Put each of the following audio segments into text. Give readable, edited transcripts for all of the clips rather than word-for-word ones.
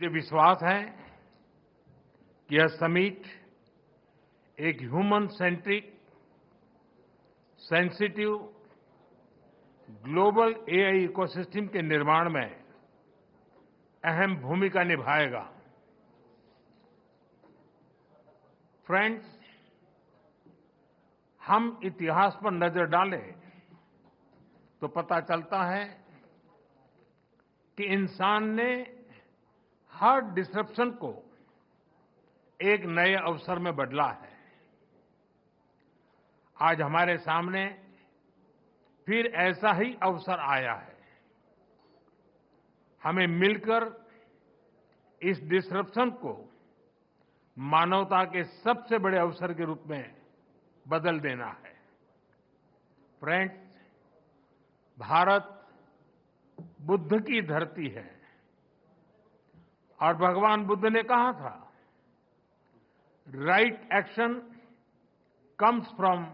मुझे विश्वास है कि यह समिट एक human centric, sensitive, global AI ecosystem के निर्माण में अहम भूमिका निभाएगा। फ्रेंड्स, हम इतिहास पर नजर डालें तो पता चलता है कि इंसान ने हर डिसरप्शन को एक नए अवसर में बदला है। आज हमारे सामने फिर ऐसा ही अवसर आया है। हमें मिलकर इस डिसरप्शन को मानवता के सबसे बड़े अवसर के रूप में बदल देना है। फ्रेंड्स, भारत बुद्ध की धरती है और भगवान बुद्ध ने कहा था, right action comes from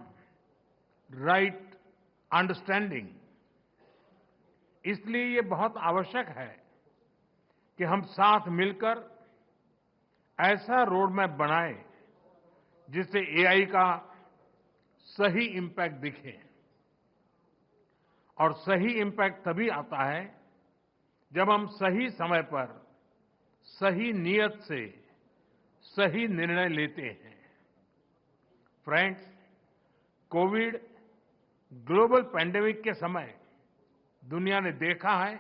right understanding. इसलिए ये बहुत आवश्यक है कि हम साथ मिलकर ऐसा रोड मैप बनाएं जिससे एआई का सही इम्पैक्ट दिखे। और सही इम्पैक्ट तभी आता है जब हम सही समय पर सही नियत से सही निर्णय लेते हैं। फ्रेंड्स, कोविड ग्लोबल पैंडेमिक के समय दुनिया ने देखा है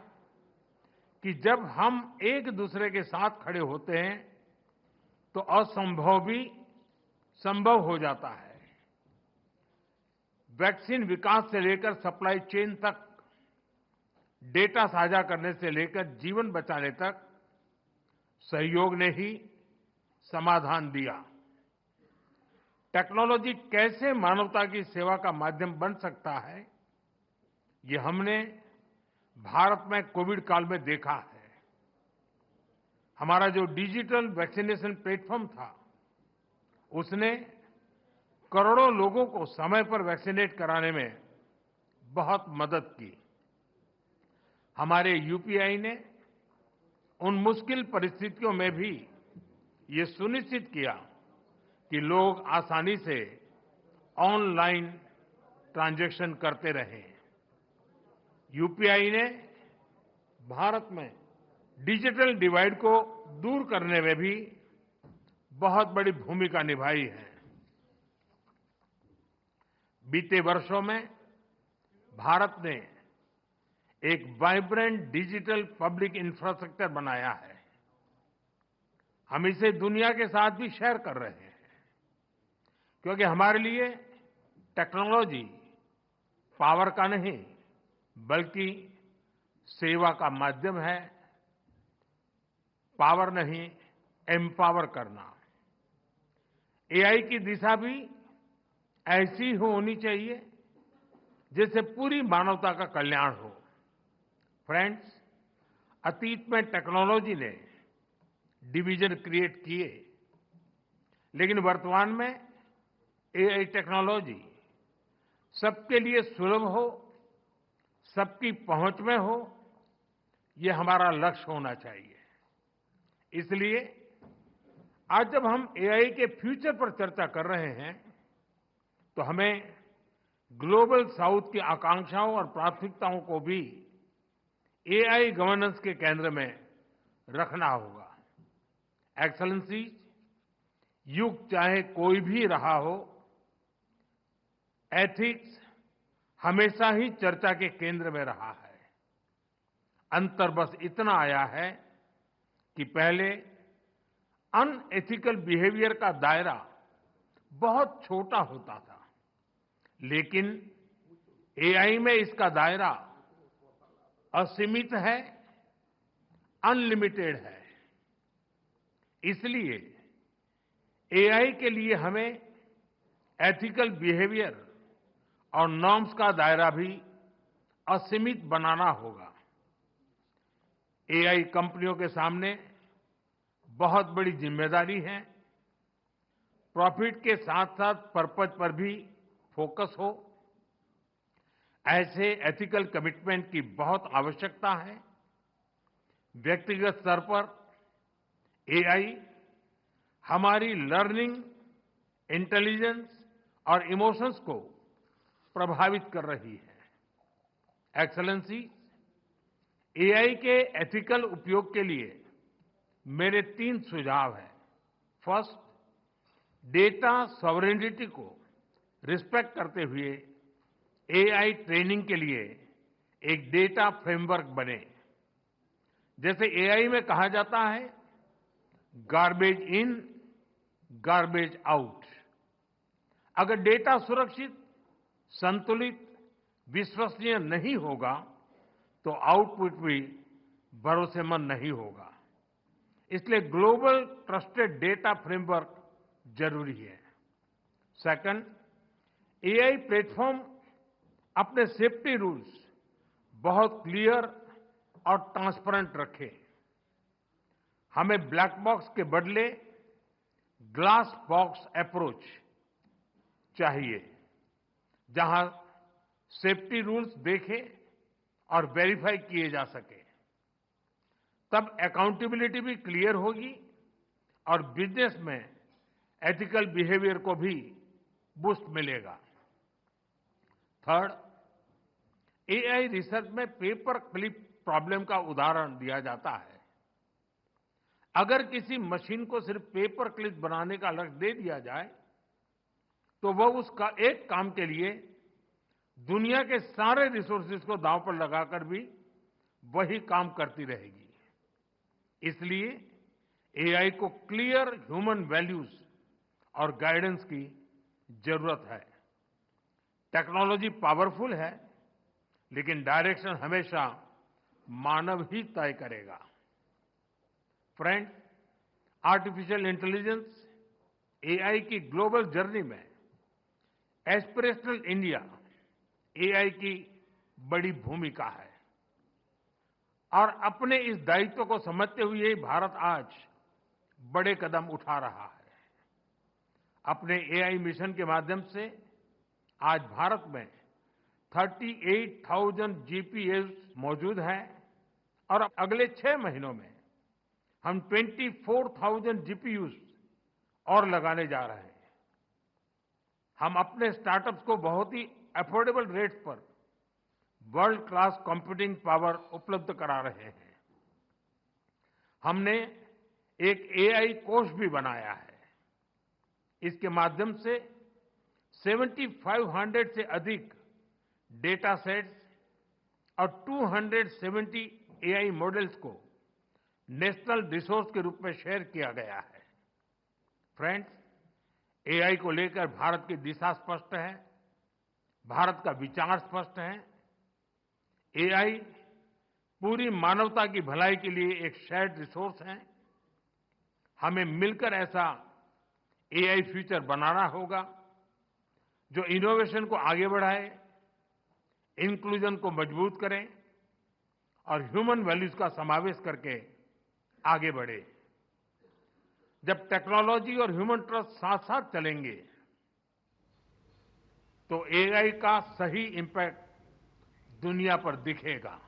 कि जब हम एक दूसरे के साथ खड़े होते हैं तो असंभव भी संभव हो जाता है। वैक्सीन विकास से लेकर सप्लाई चेन तक, डेटा साझा करने से लेकर जीवन बचाने तक सहयोग ने ही समाधान दिया। टेक्नोलॉजी कैसे मानवता की सेवा का माध्यम बन सकता है, ये हमने भारत में कोविड काल में देखा है। हमारा जो डिजिटल वैक्सीनेशन प्लेटफॉर्म था, उसने करोड़ों लोगों को समय पर वैक्सीनेट कराने में बहुत मदद की। हमारे यूपीआई ने उन मुश्किल परिस्थितियों में भी ये सुनिश्चित किया कि लोग आसानी से ऑनलाइन ट्रांजैक्शन करते रहें। यूपीआई ने भारत में डिजिटल डिवाइड को दूर करने में भी बहुत बड़ी भूमिका निभाई है। बीते वर्षों में भारत ने एक वाइब्रेंट डिजिटल पब्लिक इंफ्रास्ट्रक्चर बनाया है। हम इसे दुनिया के साथ भी शेयर कर रहे हैं, क्योंकि हमारे लिए टेक्नोलॉजी पावर का नहीं बल्कि सेवा का माध्यम है। पावर नहीं, एम्पावर करना। एआई की दिशा भी ऐसी होनी चाहिए जिससे पूरी मानवता का कल्याण हो। फ्रेंड्स, अतीत में टेक्नोलॉजी ने डिवीजन क्रिएट किए, लेकिन वर्तमान में एआई टेक्नोलॉजी सबके लिए सुलभ हो, सबकी पहुंच में हो, ये हमारा लक्ष्य होना चाहिए। इसलिए आज जब हम एआई के फ्यूचर पर चर्चा कर रहे हैं तो हमें ग्लोबल साउथ की आकांक्षाओं और प्राथमिकताओं को भी एआई गवर्नेंस के केंद्र में रखना होगा। एक्सेलेंसी, युग चाहे कोई भी रहा हो, एथिक्स हमेशा ही चर्चा के केंद्र में रहा है। अंतर बस इतना आया है कि पहले अनएथिकल बिहेवियर का दायरा बहुत छोटा होता था, लेकिन एआई में इसका दायरा असीमित है, अनलिमिटेड है। इसलिए एआई के लिए हमें एथिकल बिहेवियर और नॉर्म्स का दायरा भी असीमित बनाना होगा। एआई कंपनियों के सामने बहुत बड़ी जिम्मेदारी है। प्रॉफिट के साथ साथ पर्पज पर भी फोकस हो, ऐसे एथिकल कमिटमेंट की बहुत आवश्यकता है। व्यक्तिगत स्तर पर एआई हमारी लर्निंग, इंटेलिजेंस और इमोशंस को प्रभावित कर रही है। एक्सेलेंसी, एआई के एथिकल उपयोग के लिए मेरे 3 सुझाव हैं। फर्स्ट, डेटा सॉवरेनिटी को रिस्पेक्ट करते हुए एआई ट्रेनिंग के लिए एक डेटा फ्रेमवर्क बने। जैसे एआई में कहा जाता है, गार्बेज इन, गार्बेज आउट। अगर डेटा सुरक्षित, संतुलित, विश्वसनीय नहीं होगा तो आउटपुट भी भरोसेमंद नहीं होगा। इसलिए ग्लोबल ट्रस्टेड डेटा फ्रेमवर्क जरूरी है। सेकंड, एआई प्लेटफॉर्म अपने सेफ्टी रूल्स बहुत क्लियर और ट्रांसपेरेंट रखे। हमें ब्लैक बॉक्स के बदले ग्लास बॉक्स अप्रोच चाहिए, जहां सेफ्टी रूल्स देखे और वेरीफाई किए जा सके। तब अकाउंटेबिलिटी भी क्लियर होगी और बिजनेस में एथिकल बिहेवियर को भी बूस्ट मिलेगा। थर्ड, एआई रिसर्च में पेपर क्लिप प्रॉब्लम का उदाहरण दिया जाता है। अगर किसी मशीन को सिर्फ पेपर क्लिप बनाने का लक्ष्य दे दिया जाए तो वह उसका एक काम के लिए दुनिया के सारे रिसोर्सेज को दांव पर लगाकर भी वही काम करती रहेगी। इसलिए एआई को क्लियर ह्यूमन वैल्यूज और गाइडेंस की जरूरत है। टेक्नोलॉजी पावरफुल है, लेकिन डायरेक्शन हमेशा मानव ही तय करेगा। फ्रेंड्स, आर्टिफिशियल इंटेलिजेंस, एआई की ग्लोबल जर्नी में एस्पिरेशनल इंडिया एआई की बड़ी भूमिका है और अपने इस दायित्व को समझते हुए भारत आज बड़े कदम उठा रहा है। अपने एआई मिशन के माध्यम से आज भारत में 38,000 जीपीएस मौजूद हैं और अगले 6 महीनों में हम 24,000 जीपीयूज और लगाने जा रहे हैं। हम अपने स्टार्टअप्स को बहुत ही अफोर्डेबल रेट्स पर वर्ल्ड क्लास कंप्यूटिंग पावर उपलब्ध करा रहे हैं। हमने एक एआई कोष भी बनाया है। इसके माध्यम से 7,500 से अधिक डेटा सेट्स और 270 एआई मॉडल्स को नेशनल रिसोर्स के रूप में शेयर किया गया है। फ्रेंड्स, एआई को लेकर भारत की दिशा स्पष्ट है, भारत का विचार स्पष्ट है। एआई पूरी मानवता की भलाई के लिए एक शेयर्ड रिसोर्स है। हमें मिलकर ऐसा एआई फ्यूचर बनाना होगा जो इनोवेशन को आगे बढ़ाए, इंक्लूजन को मजबूत करे और ह्यूमन वैल्यूज का समावेश करके आगे बढ़े। जब टेक्नोलॉजी और ह्यूमन ट्रस्ट साथ साथ चलेंगे तो एआई का सही इंपैक्ट दुनिया पर दिखेगा।